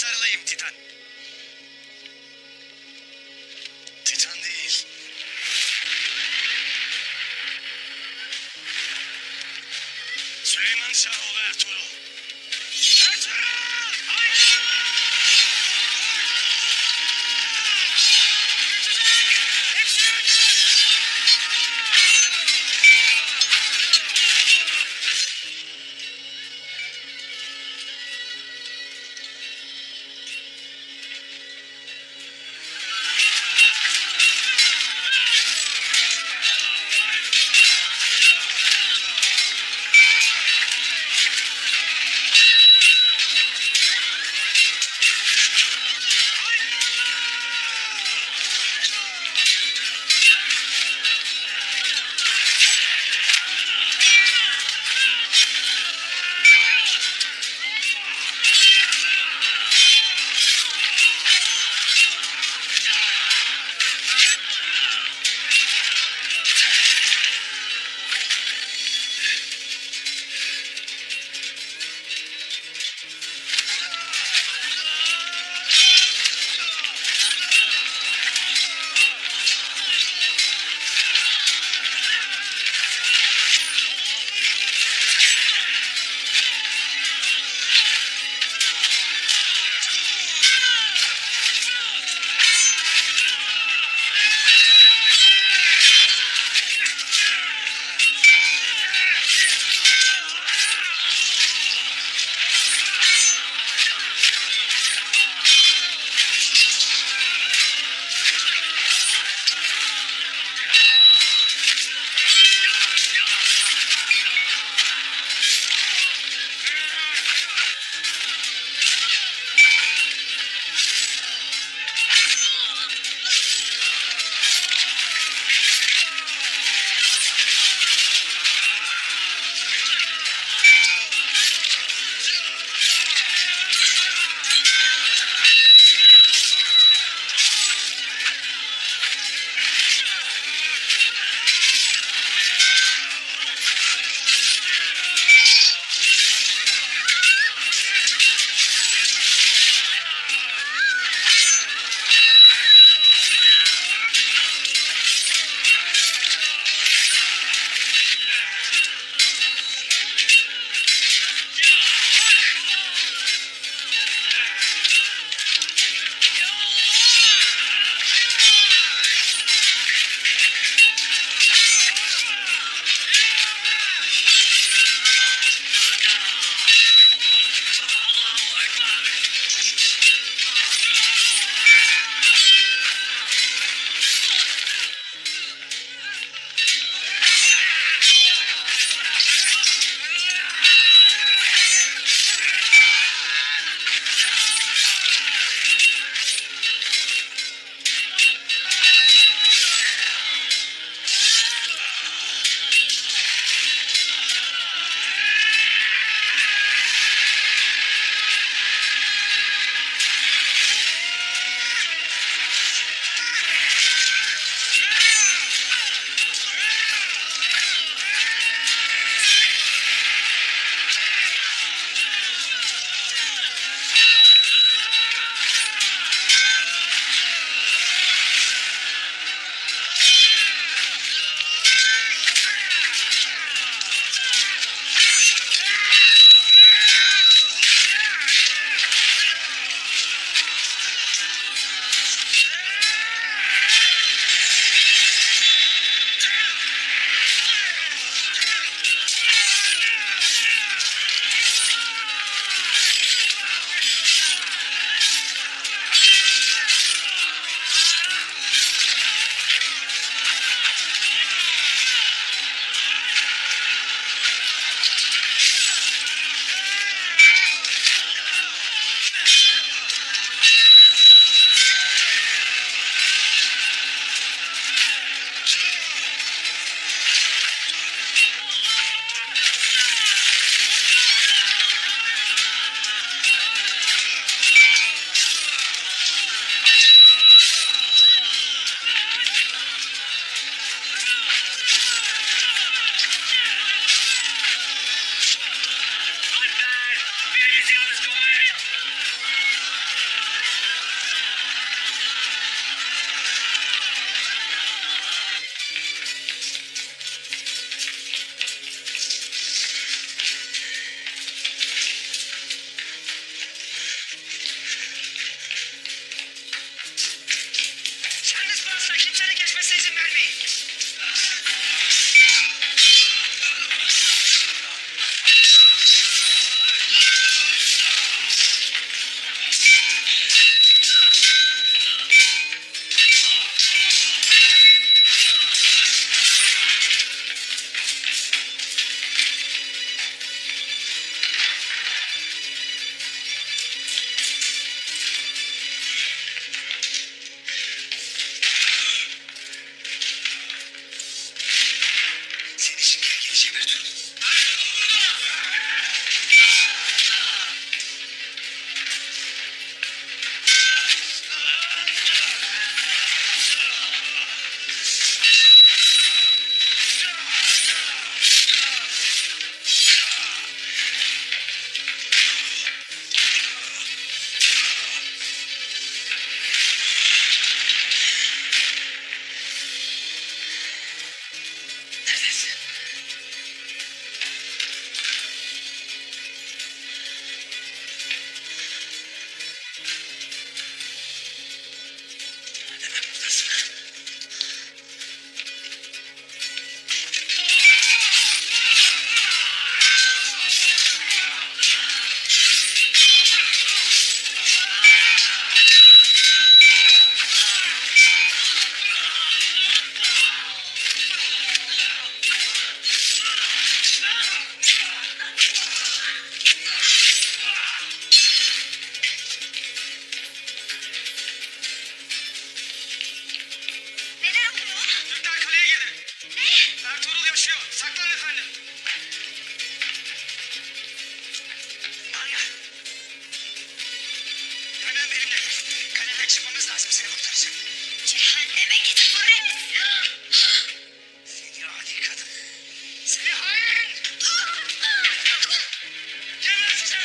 sarılayım Titan. Titan değil. Süleyman Şahoğlu Ertuğrul. Ertuğrul! Hayır! Hepsini öldür!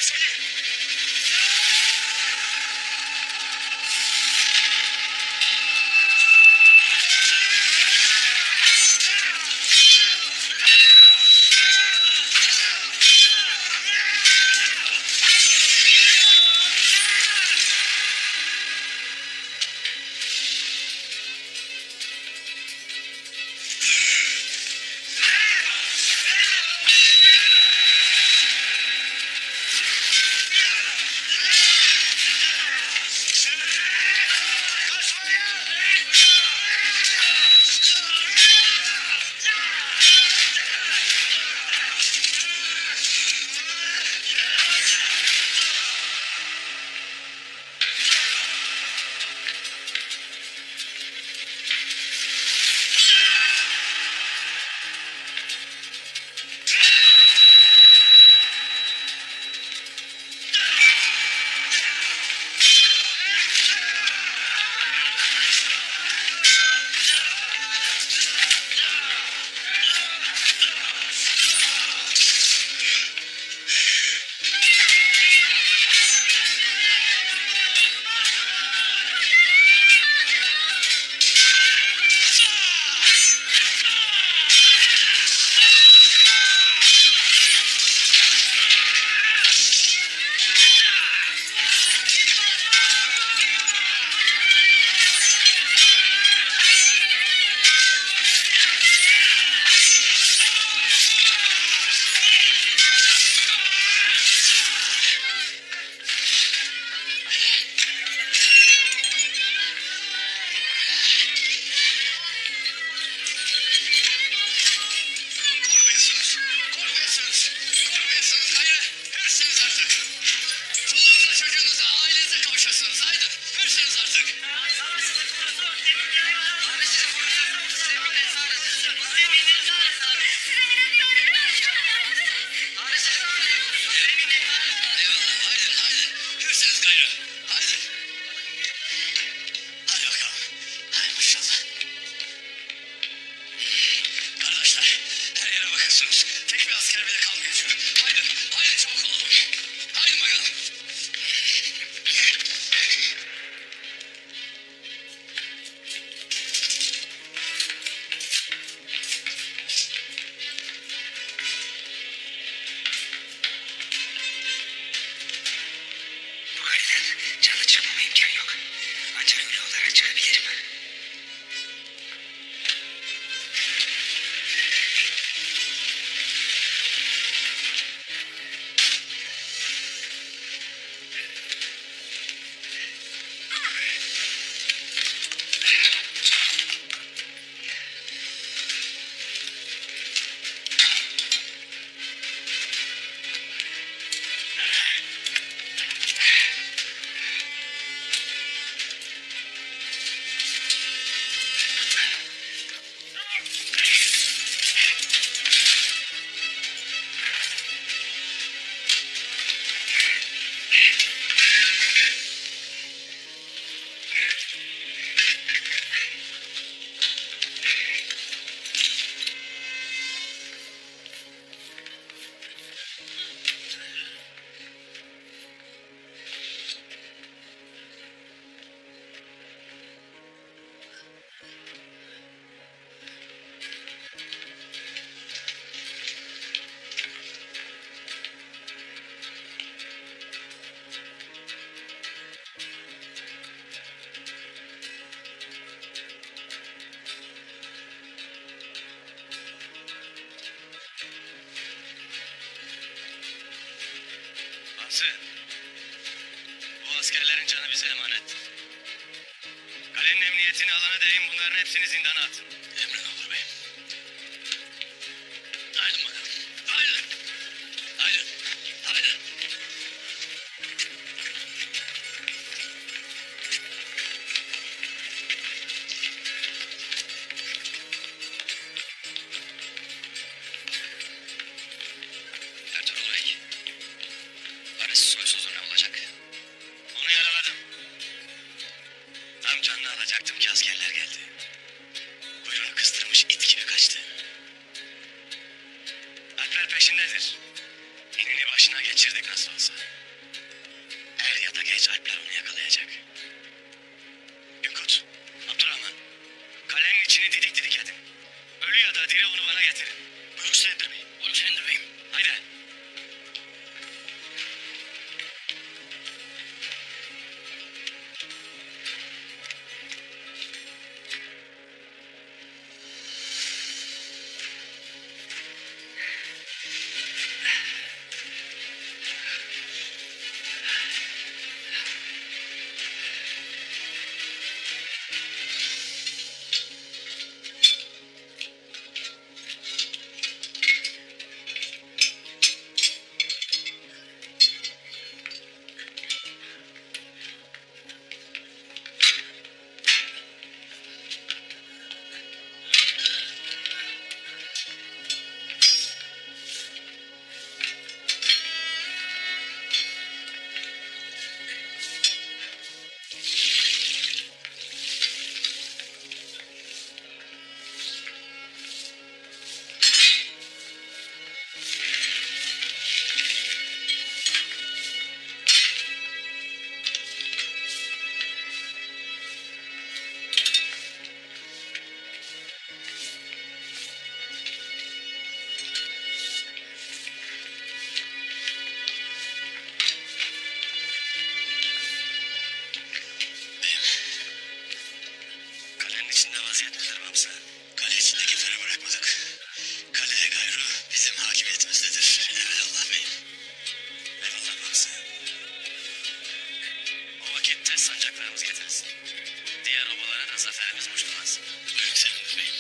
seni. Korkmuyorsunuz. Korkmuyorsunuz. Korkmuyorsunuz. Hayır. Hırsınız artık. Çoluğunuza, çocuğunuza, ailenize kavuşasınız. Haydi. Hırsınız artık. Eyvallah. Haydi. Haydi. Hırsınız gayrı. Haydi. Hadi bakalım. Hay maşallah. Kardeşler, her yere bakıyorsunuz. Tek bir asker bile kalmayacak. Haydi, haydi çabuk olalım. Haydi bakalım. Bu kaleden canlı çıkmama imkan yok. Ancak ölü olarak çıkabilirim. Hamsi, bu askerlerin canı bize emanet. Kalenin emniyetini alana değin, bunların hepsini zindana atın. Emrin olur beyim. Haydi bakalım. Haydi. Haydi. Haydi. Ertuğrul Bey, Barış soysuzu ne olacak? Onu yaraladım. Tam canını alacaktım ki askerler geldi. Buyurun başına geçirdik nasıl olsa. Er ya da geç Alpler onu yakalayacak. Günkut, Abdurrahman, kalenin içini didik didik edin. Ölü ya da diri onu bana getirin. Buyurun Sendir Bey. Buyurun Sendir Bey'im. Haydi. Kalenin içinde vaziyet nedir Bamsa? Kale içinde kimseyi bırakmadık. Kaleye gayrı bizim hakimiyetimizdedir. Evelallah beyim. Eyvallah Bamsa. O vakit tez sancaklarımız getirilsin. Diğer obalara da zaferimiz muştulansın. Buyurun Sendir Beyim.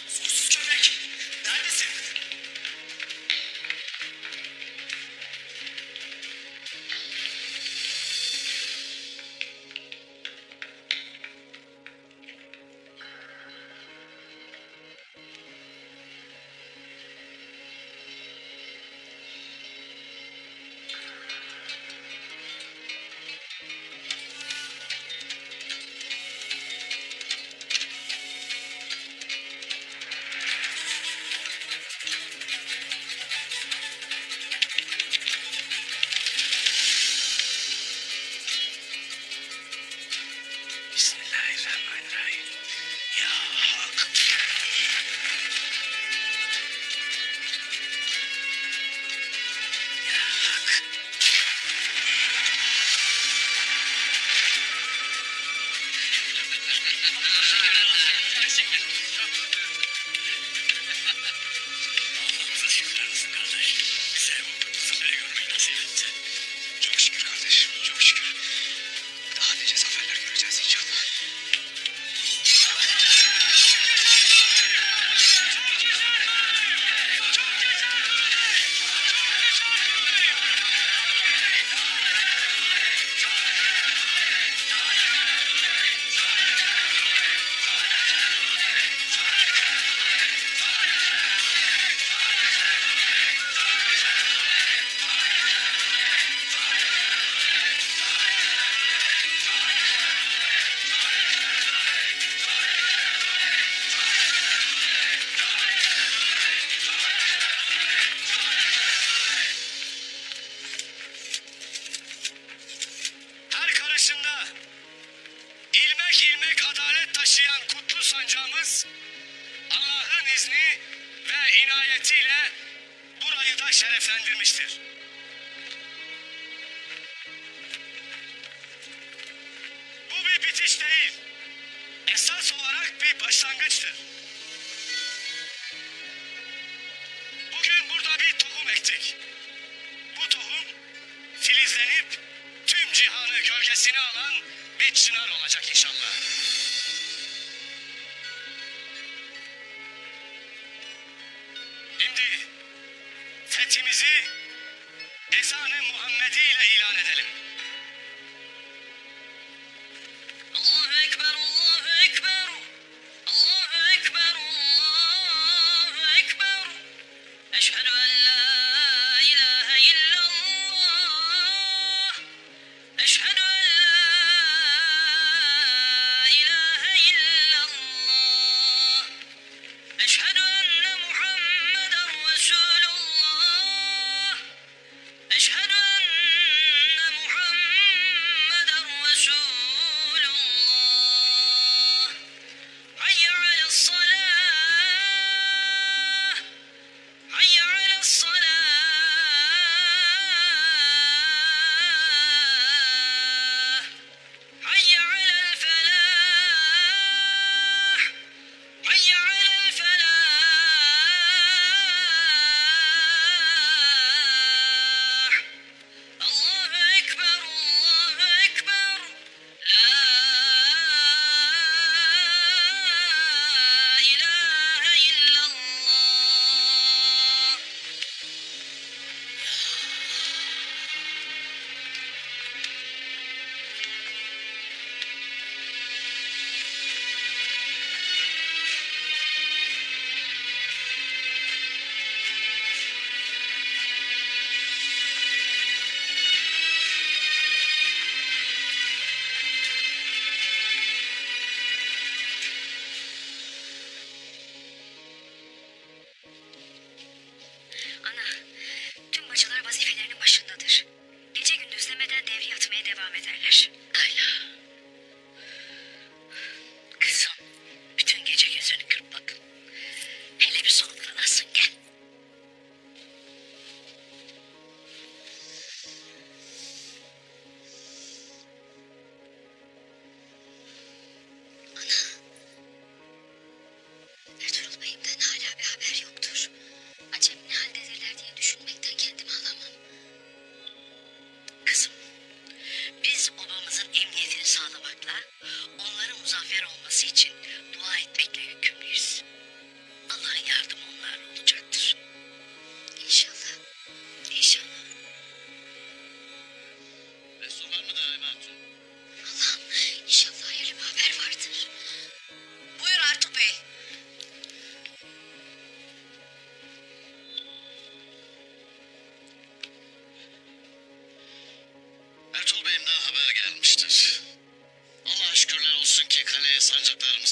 Soysuz köpek! Neredesin? Bismillahirrahmanirrahim. Ya Hak. Ya Hak. Allah'ımıza şükürler olsun kardeş. Bize bu zaferi görmeyi nasip etti. Çok şükür kardeşim, çok şükür. Daha nice zaferler göreceğiz inşallah. Her karışında ilmek ilmek adalet taşıyan kutlu sancağımız Allah'ın izni ve inayetiyle burayı da şereflendirmiştir. Bu bir bitiş değil, esas olarak bir başlangıçtır. Bugün burada bir tohum ektik. Bu tohum filizlenip tüm cihanı gölgesine alan bir çınar olacak inşallah. lisan-ı Muhammedi ile ilan edelim. Allahu Ekber, Allahu Ekber. Allahu Ekber, Allahu Ekber. Eşhedü en la ilahe illallah. Eşhedü en la ilahe illallah. Eşhedü enne Muhammeden Resulullah. Eşhedü enne Muhammeden Resulullah. Hayye alassalah. Hayye alassalah. Hayye alel felah. Hayye alel felah. Allahu Ekber, Allahu Ekber. La ilahe illallah. Ana, tüm bacılar vazifelerinin başındadır. Gece gündüz demeden devri atmaya devam ederler. Ayla. Kızım, bütün gece gözünü kırp bak. Hele bir soluklanasın gel. Ertuğrul Bey'imden hala bir haber yoktur. Acem ne haldedirler diye düşünmekten kendimi alamam. Kızım, biz obamızın emniyetini sağlamakla, onların muzaffer olması için dua etmekle yükümlüyüz. Allah'ın yardımı onlarla olacaktır. İnşallah. İnşallah. Resul var mıdır Halime Hatun? Allah'ım inşallah hayırlı bir haber vardır. Buyur Artuk Bey. Ertuğrul Bey'imden haber gelmiştir. Allah'a şükürler olsun ki kaleye sancaklarımız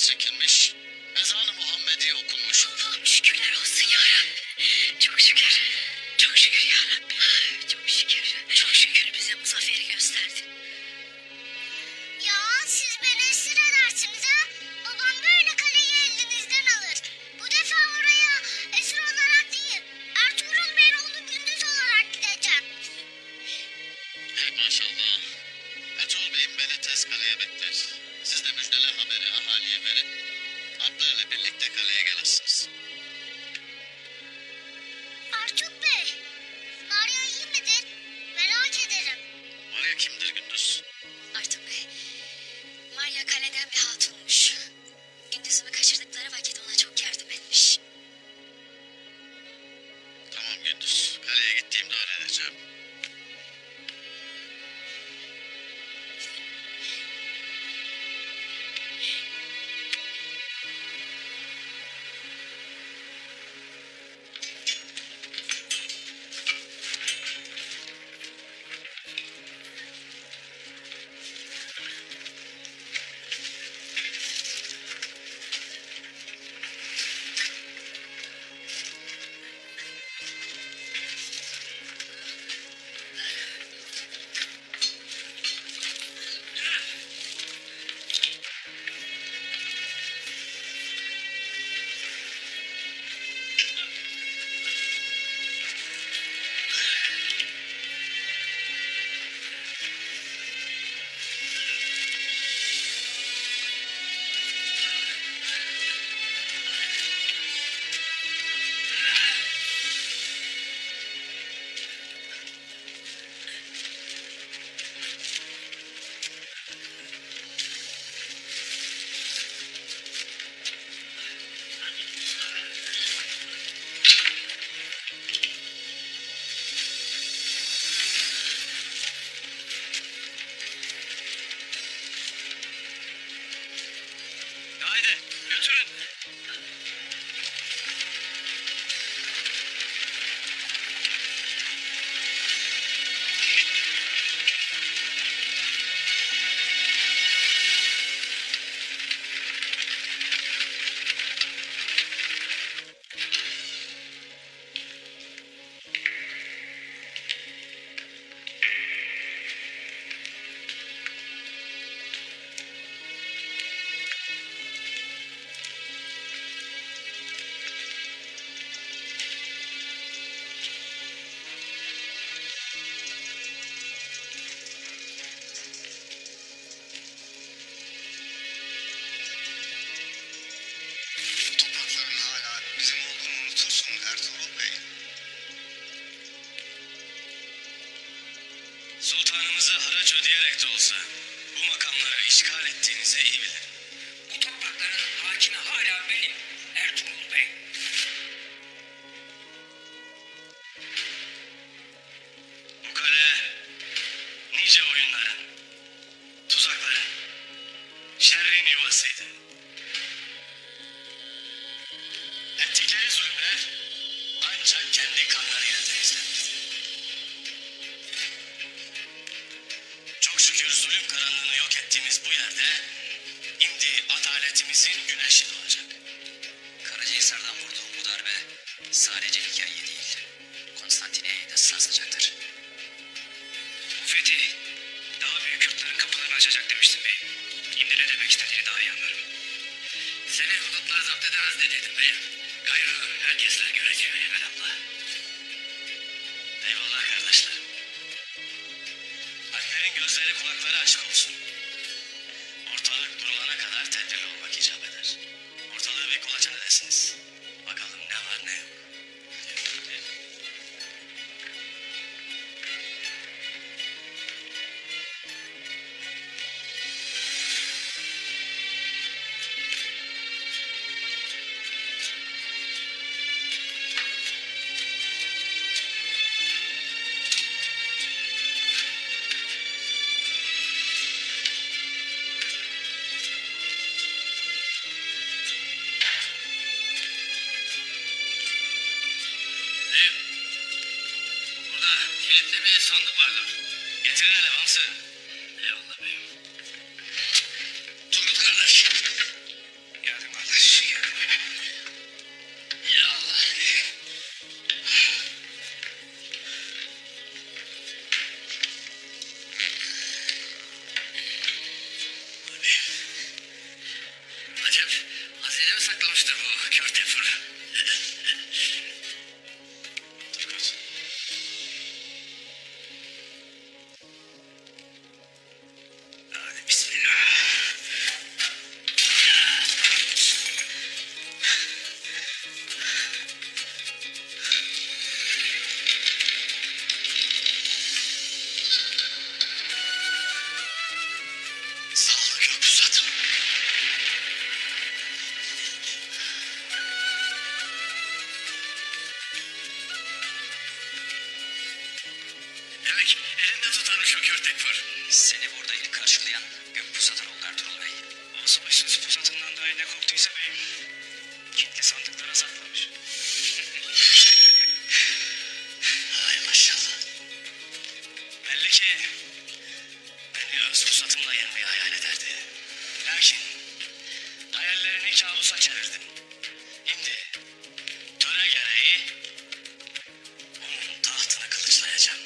Bu toprakların hala bizim olduğunu unutursun Ertuğrul Bey. Sultanımıza haraç ödeyerek de olsa bu makamları işgal ettiğinizi iyi bilirim. Bu toprakların hakimi hala benim Ertuğrul Bey. Bu kale nice oyunların, tuzakların, şerrin yuvasıydı. Ettikleri zulümler ancak kendi kanlarıyla temizlenirdi. Çok şükür zulüm karanlığını yok ettiğimiz bu yerde şimdi adaletimizin güneşi doğacak. Karacahisar'dan vurduğum bu darbe sadece hikaye değil, Konstantiniyye'yi de sarsacaktır. Bu fethi daha büyük yurtların kapılarını açacak demiştin beyim. Şimdi ne demek istediğini daha iyi anlarım. Seni hudutları zapt edemez dediydim beyim. Gayrı herkesler göreceği evelallah. Eyvallah kardeşlerim. Alplerin gözleri kulakları açık olsun. Ortalık durulana kadar tedbirli olmak icap eder. Ortalığı bir kolaçan edesiniz. Bakalım ne var ne yok. Hadi. Beyim, burada kilitli bir sandık vardır. Getirin hele Bamsı. Eyvallah beyim. Turgut kardeş. Yardım kardeş, yardım. Ya Allah. Acep hazine mi saklamıştır bu kör tefur? Turgut. Hadi bismillah. Sağlık yok pusatım. Demek elinde tutarmış o kör tekfur. Seni burada ilk karşılayan gök pusatın oldu Ertuğrul Bey. O savaşsız pusatından dahi ne korktuysa beyim. Kilitli sandıklara saklamış. Ay maşallah. Belli ki beni öz pusatımla yenmeyi hayal ederdi. Lakin hayallerini kabusa çevirdin. Şimdi töre gereği onun tahtını kılıçlayacağım.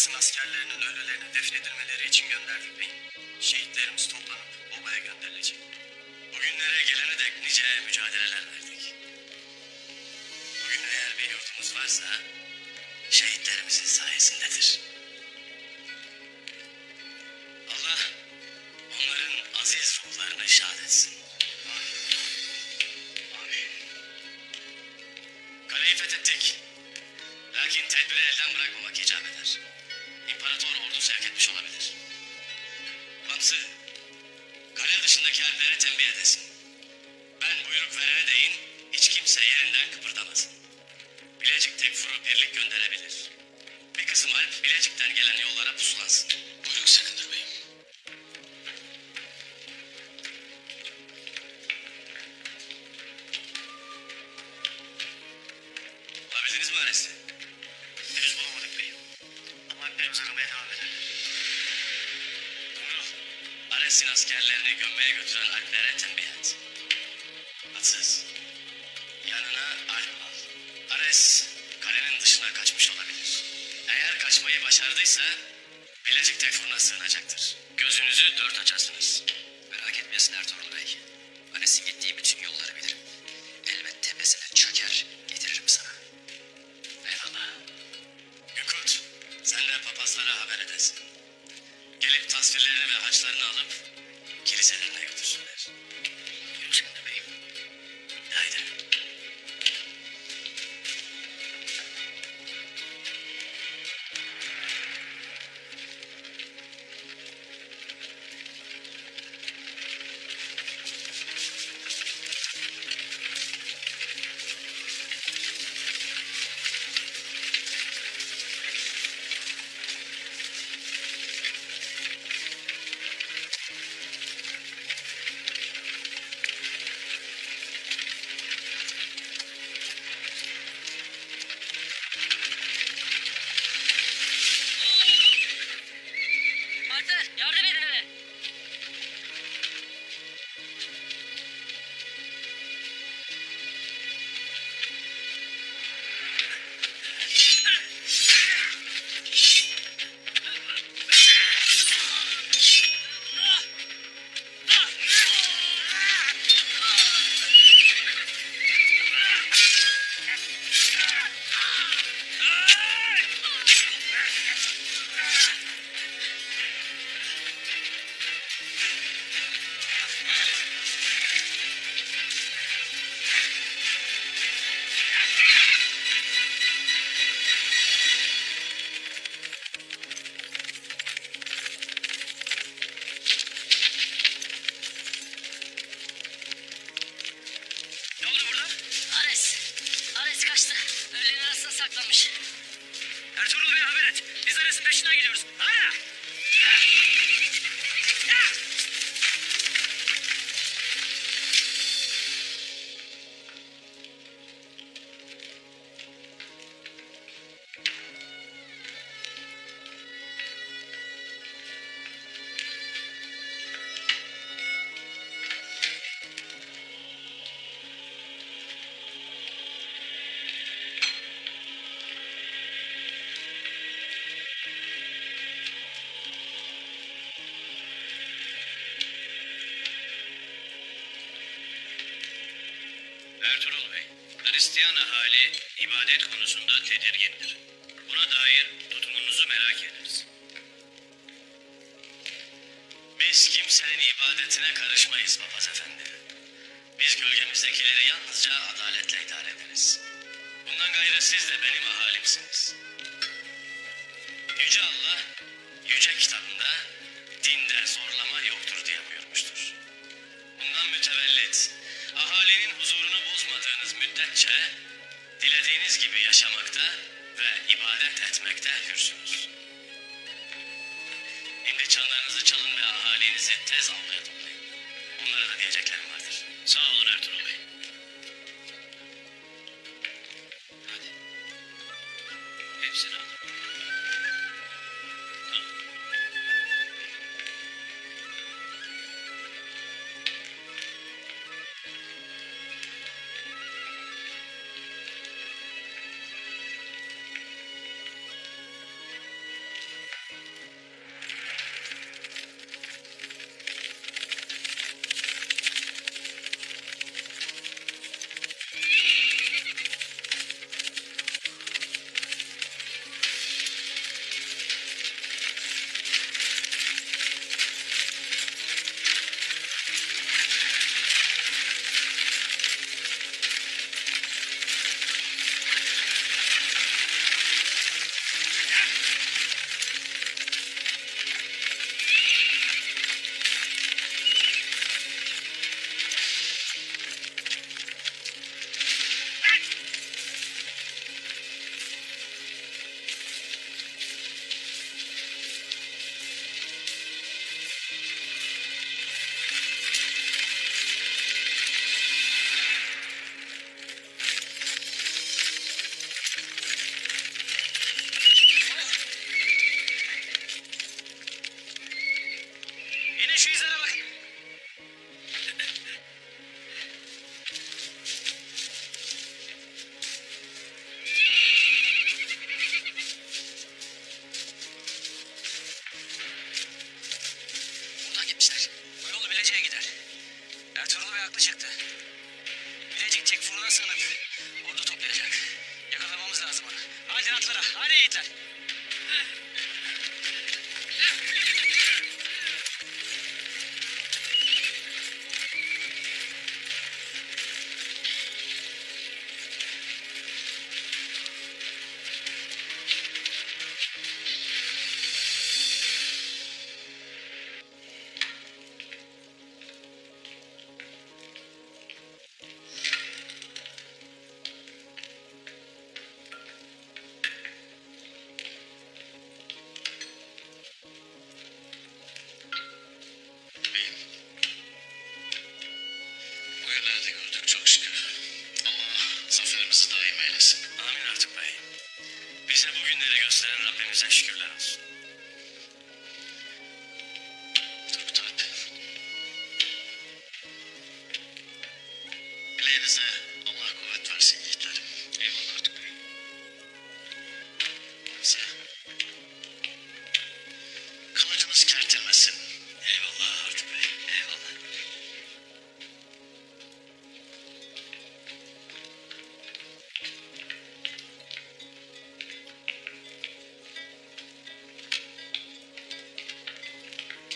Ares'in askerlerinin ölülerini defnedilmeleri için gönderdik beyim. Şehitlerimiz toplanıp obaya gönderilecek. Bugünlere gelene dek nice mücadeleler verdik. Bugün eğer bir yurtumuz varsa şehitlerimizin sayesindedir. Allah onların aziz ruhlarını şad etsin. Amin. Kaleyi fethettik. Lakin tedbiri elden bırakmamak icap eder. İmparator ordu sevk etmiş olabilir. Hamsı, kale dışındaki Alplere tembih edesin. Ben buyruk verene değin, hiç kimse yerinden kıpırdamasın. Bilecik Tekfur'u birlik gönderebilir. Bir kısım Alp Bilecik'ten gelen yollara pusulansın. Buyruk sakındır beyim. Bulabildiniz mi Ares'i? Henüz bulamadık beyim. Ama Alplerimiz aramaya devam eder. Dumrul, Ares'in askerlerini gömmeye götüren Alplere tembih et. Atsız, yanına Alp al. Ares kalenin dışına kaçmış olabilir. Eğer kaçmayı başardıysa Bilecik Tekfur'una sığınacaktır. Gözünüzü dört açarsınız. Merak etmesin Ertuğrul Bey. Ares'in gittiği bütün yolları bilirim. Elbet tepesine çöker, getiririm sana. Eyvallah. Gükut, sen de papazlara haber edesin. Gelip tasvirlerini ve haçlarını alıp kiliselerine götürsünler. Buyurun Sakındır Bey'im. Haydi. Martı yardım edin hele. Ne oldu burada? Ares kaçtı. Ölülerin arasına saklanmış. Ertuğrul Bey'e haber et. Biz Ares'in peşinden gidiyoruz. Hala! Ertuğrul Bey, Hristiyan ahali ibadet konusunda tedirgindir. Buna dair tutumunuzu merak ederiz. Biz kimsenin ibadetine karışmayız papaz efendi. Biz gölgemizdekileri yalnızca adaletle idare ederiz. Bundan gayrı siz de benim ahalimsiniz. Yüce Allah, yüce kitabında dinde zorlama yoktur diye buyurmuştur. Bundan mütevellit, ahalinin huzurunu bozmadığınız müddetçe dilediğiniz gibi yaşamakta ve ibadet etmekte hürsünüz. Şimdi çanlarınızı çalın ve ahalinizi tez avluya toplayın. Onlara da diyeceklerim vardır. Sağ olun Ertuğrul Bey. Hadi. Hepsini alın. Tamam. şu izlere bakın. Buradan gitmişler. Bu yolu Bilecik'e gider. Ertuğrul Bey haklı çıktı. Bilecik Tekfur'una sığınıp ordu toplayacak. Yakalamamız lazım onu. Hadi atlara, hadi yiğitler. Beyim. Bugünleri de gördük çok şükür. Allah zaferimizi daim eylesin. Amin artık bey. Bize bu günleri gösteren Rabbimize şükürler olsun. Tabii tabii. Bileğinize Allah kuvvet versin yiğitlerim. Eyvallah artık bey. Bize. Kılıcınız kertilmesin. Eyvallah artık bey. Eyvallah.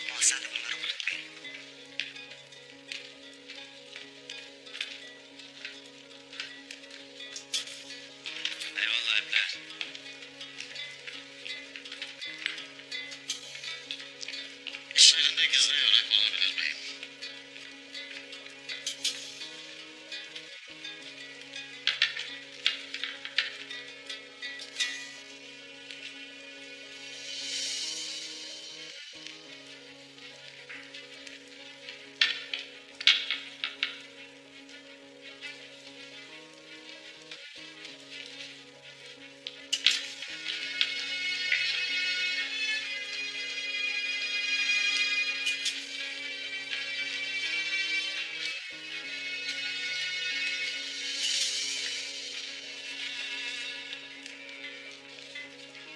Mahzende bunları bulduk bey. Eyvallah Ebler. İşlerinde gizli yörek olabilir beyim.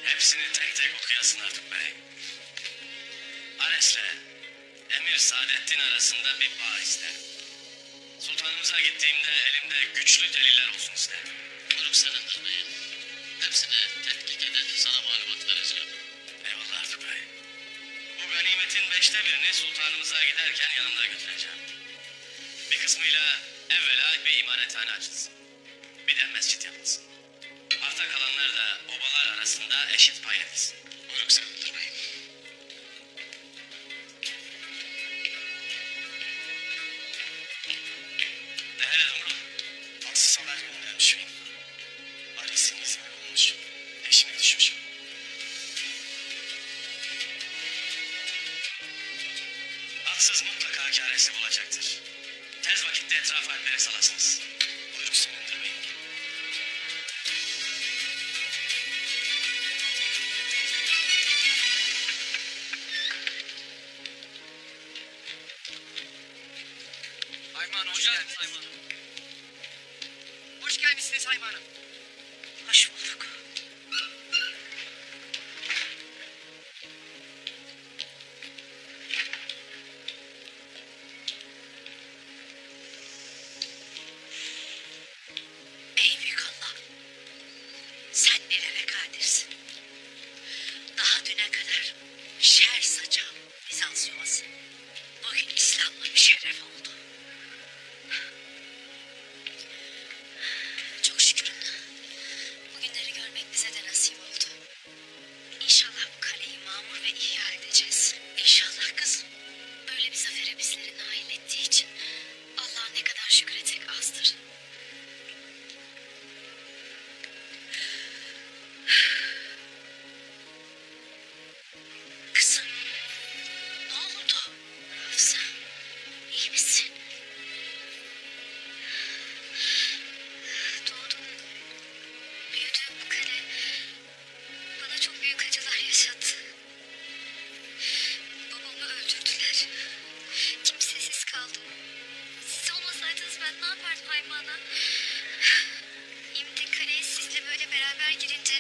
Hepsini tek tek okuyasın artık bey. Ares'le Emir Saadettin arasında bir bağ ister. Sultanımıza gittiğimde elimde güçlü deliller olsun ister. Buyuruk senindir beyim. Hepsini tetkik edip sana malumat vereceğim. Eyvallah artık bey. Bu ganimetin 1/5'ini sultanımıza giderken yanımda götüreceğim. Bir kısmıyla evvela bir imarethane açılsın. Bir de mescit yapılsın. Arta kalanlar da obalar arasında eşit pay edilsin. Buyuruk senindir beyim. De hele Dumru. Haksız haber göndermiş miyim? Ares'in izini bulmuş. Peşine düşmüş. Haksız mutlaka çaresi bulacaktır. Tez vakitte etrafa alpleri salasınız. Buyruk senindir beyim. Hayman hoş geldiniz Haymanım. Hoş gelmişsiniz Haymanım. Hoş bulduk. Ey büyük Allah. Sen nelere kadirsin. Daha düne kadar şer saçan Bizans yuvası bugün İslam'la bir şeref oldu. Çok şükür. Bugünleri görmek bize de nasip oldu. İnşallah bu kaleyi mamur ve ihya edeceğiz. İnşallah kızım. Böyle bir zafere bizleri nail ettiği için Allah'a ne kadar şükretsek azdır. Kızım, ne oldu? Hafsa, iyi misin? Doğdum, büyüdüm bu kale. Bana çok büyük acılar yaşattı. Babamı öldürdüler. bana. Şimdi kaleye sizle böyle beraber girince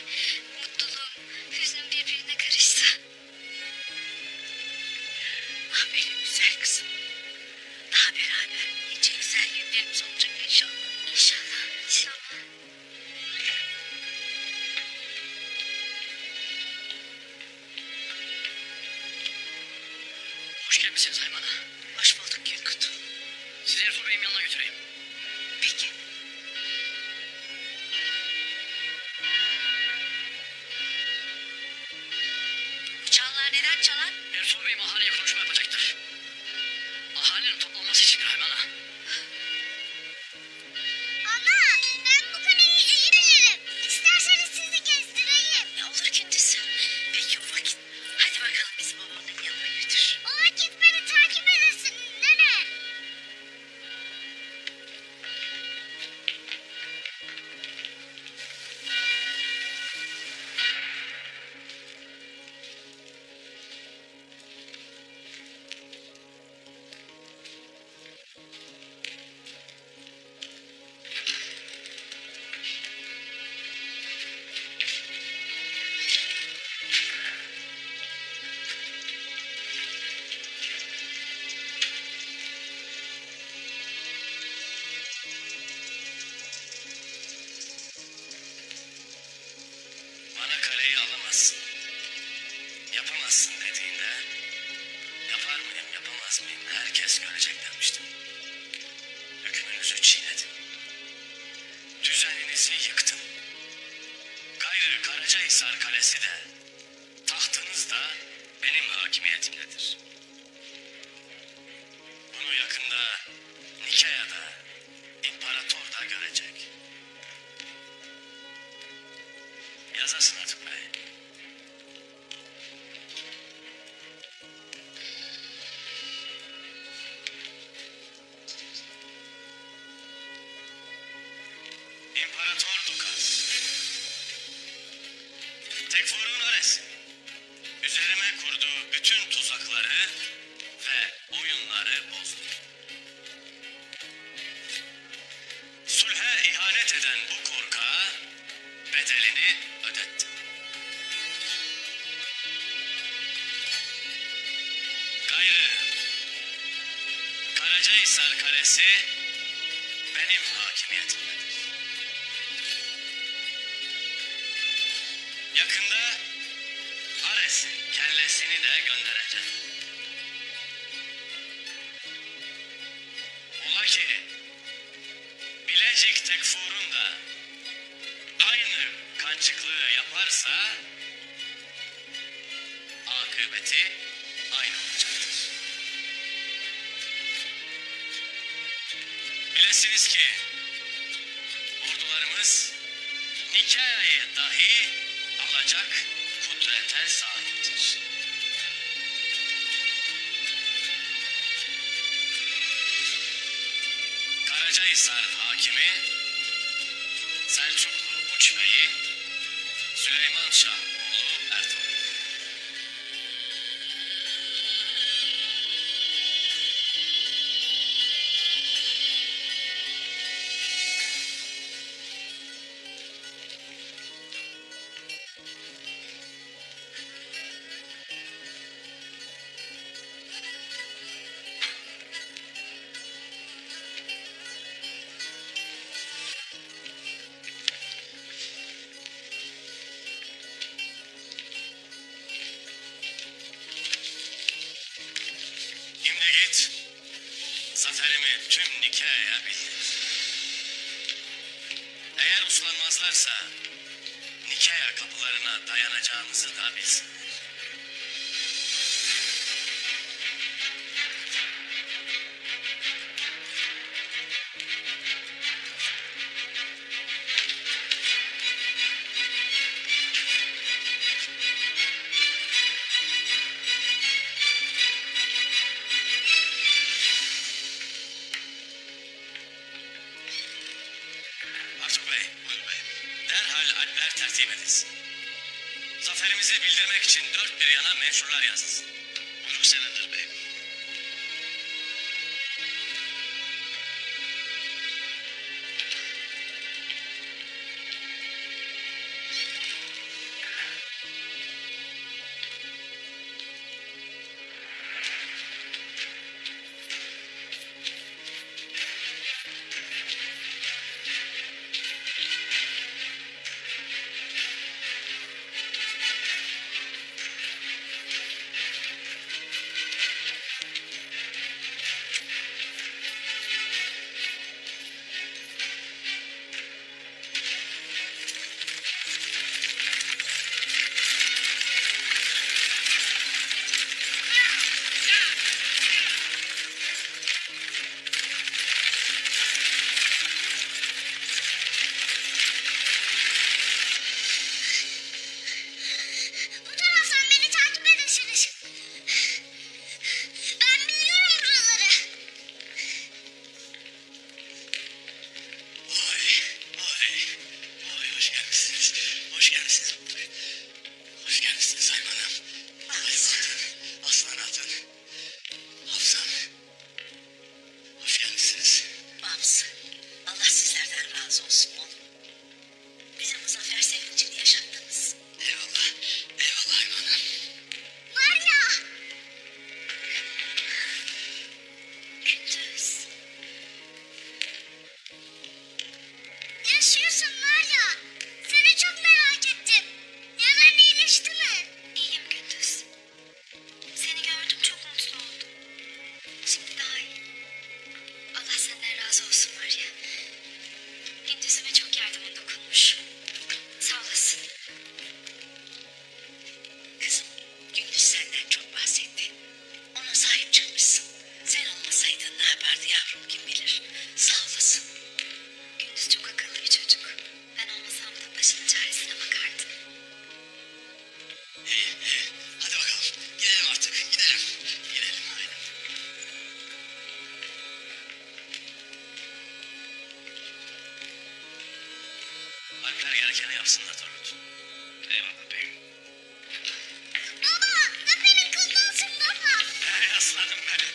mutluluğum, hüznüm birbirine karıştı. Ah benim güzel kızım. Daha beraber nice güzel günlerimiz olacak inşallah. İnşallah, inşallah. Hoş gelmişsiniz Hayman'a. Hoş bulduk Günkut. Sizi Ertuğrul Bey'in yanına götüreyim. Peki. Bu çanlar neden çalar? Ertuğrul Bey mahalleye konuşma yapacaktır. Ahalinin toplanması içindir Hayman'a. Ana, ben bu kaleyi iyi bilirim. İsterseniz sizi gezdireyim. Olur Gündüz. Peki o vakit. Hadi bakalım bizi babanın yanına götür. O vakit beni takip edesin, nene. Bana kaleyi alamazsın, yapamazsın dediğinde yapar mıyım yapamaz mıyım herkes görecek demiştim. Hükmünüzü çiğnedim. Düzeninizi yıktım. Gayrı Karacahisar Kalesi de tahtınız da benim hakimiyetimdedir. Bunu yakında Nikea'da imparator da görecek. Yazasın Atık Bey. İmparator Dukas. Tekfur'un aresi. Üzerime kurduğu bütün tuzakları ve oyunları bozdu. Sulhe ihanet eden bu korkağa bedelini ödettim. Gayrı Karacahisar Kalesi benim hakimiyetimdedir. Yakında Ares'in kellesini de göndereceğim. Ola ki Bilecik Tekfur'un da aynı kancıklığı yaparsa akıbeti aynı olacaktır. Bilesiniz ki ordularımız Nikea'yı dahi alacak kudrete sahiptir. Karacahisar hakimi Selçuklu Uç Bey'i Süleyman Şah oğlu Ertuğrul. Şimdi git, zaferimi tüm Nikea'ya bildir. Eğer uslanmazlarsa Nikea kapılarına dayanacağımızı da bilsinler. Artuk Bey, buyur bey. Derhal alpler tertip edilsin. Zaferimizi bildirmek için dört bir yana menşurlar yazılsın. Buyruk senindir bey. Kaleler gerekeni yapsınlar Turgut. Eyvallah beyim. Baba, zaferin kutlu olsun baba. Hey aslanım benim.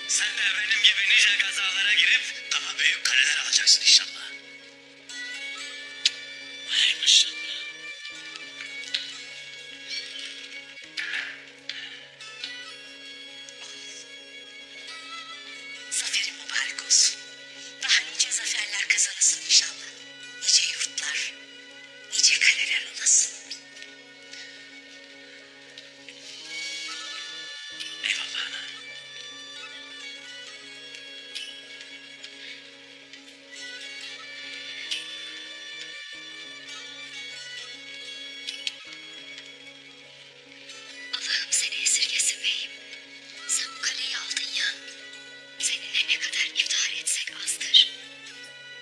Sen de benim gibi nice kazalara girip daha büyük kaleler alacaksın inşallah. Ay maşallah. Zaferin mübarek olsun. Daha nice zaferler kazanasın inşallah. Nice yurtlar, nice kaleler olasın. Eyvallah ana. Allah'ım seni esirgesin beyim. Sen bu kaleyi aldın ya. Seninle ne kadar iftihar etsek azdır.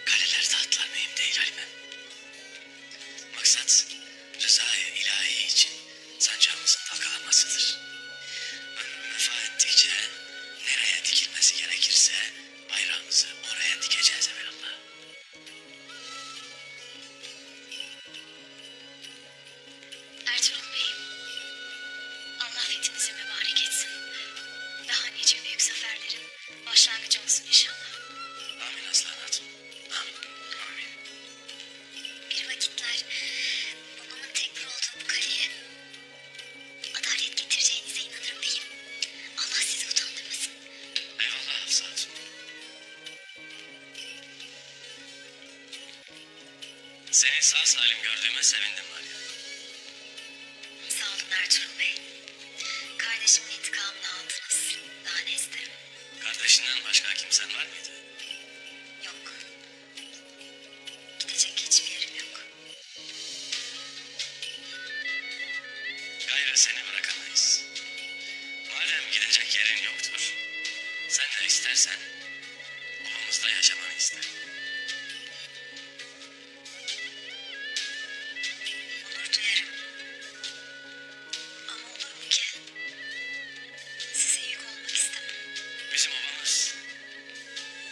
Kaleler tahtlar mühim değil Halime. Maksat rızayı ilahi için sancağımızın dalgalanmasıdır. Ömrüm vefa ettikçe nereye dikilmesi gerekirse bayrağımızı oraya dikeceğiz evelallah. Ertuğrul beyim. Allah fethinizi mübarek etsin. Daha nice büyük zaferlerin başlangıcı olsun inşallah. Amin aslan hatun. Amin. Amin. Bir vakitler babamın tekbir olduğu bu kaleye adalet getireceğinize inanırım beyim. Allah sizi utandırmasın. Eyvallah Hafsa hatun. Seni sağ salim gördüğüme sevindim Meryem. Sağ olun Ertuğrul Bey. Kardeşimin intikamını aldınız. Daha ne isterim? Kardeşinden başka kimsen var mıydı? Yok. Gidecek hiçbir yerim yok. Gayrı seni bırakamayız. Madem gidecek yerin yoktur, sen de istersen ovamızda yaşamanı isterim. Onur duyarım. Ama olur mu ki? Size yük olmak istemem. Bizim obamız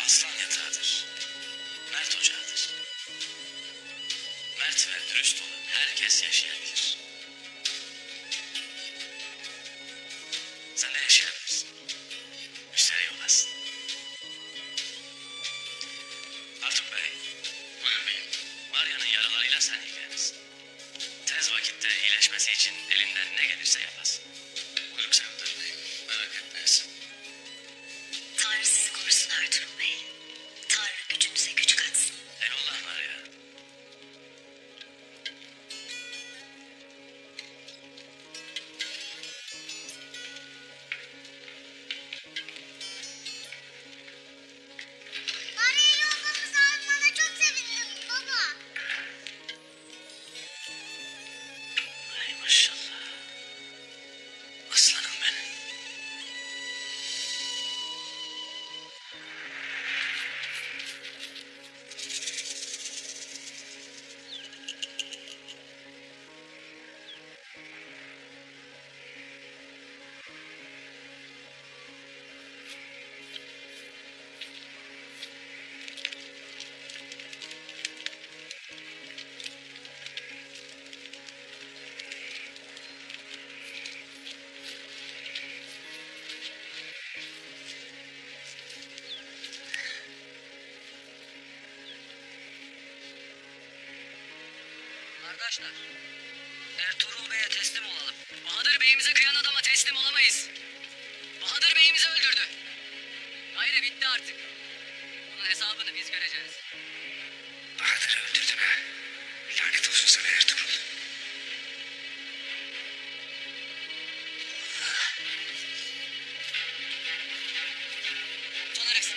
aslan yatağıdır, mert ocağıdır. Mert ve dürüst olan herkes yaşayabilir. Sen de yaşayabilirsin. Müşteri olasın. Artuk Bey, Buyurun beyim. Marya'nın yaralarıyla sen ilgilenirsin. Tez vakitte iyileşmesi için elinden ne gelirse yapasın. Buyurun Sevdar beyim. Merak etmeyiz. Tanrı sizi korusun Ertuğrul Bey. Tanrı gücünüze güç katsın. Eyvallah Marya. Marya'yı olmamızı almana çok sevindim baba. Ay maşallah. Aslanım benim. Arkadaşlar, Ertuğrul Bey'e teslim olalım. Bahadır Bey'imize kıyan adama teslim olamayız. Bahadır Bey'imizi öldürdü. Gayrı bitti artık. Bunun hesabını biz göreceğiz. Bahadır'ı öldürdün ha. Lanet olsun sana Ertuğrul. Komutan Ares.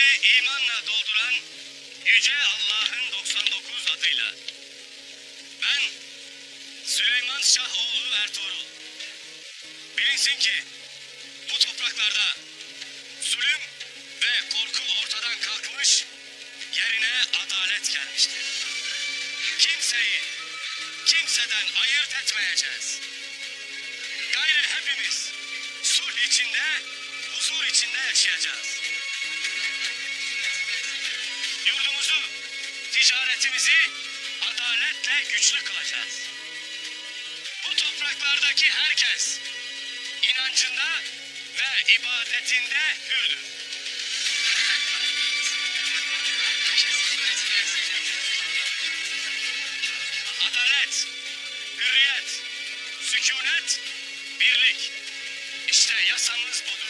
Kalbimizi imanla dolduran Yüce Allah'ın 99 adıyla. Ben Süleyman Şahoğlu Ertuğrul. Bilinsin ki bu topraklarda zulüm ve korku ortadan kalkmış, yerine adalet gelmiştir. Kimseyi kimseden ayırt etmeyeceğiz. Gayrı hepimiz sulh içinde, huzur içinde yaşayacağız. Yurdumuzu, ticaretimizi adaletle güçlü kılacağız. Bu topraklardaki herkes inancında ve ibadetinde hürdür. Adalet, hürriyet, sükunet, birlik. İşte yasamız budur.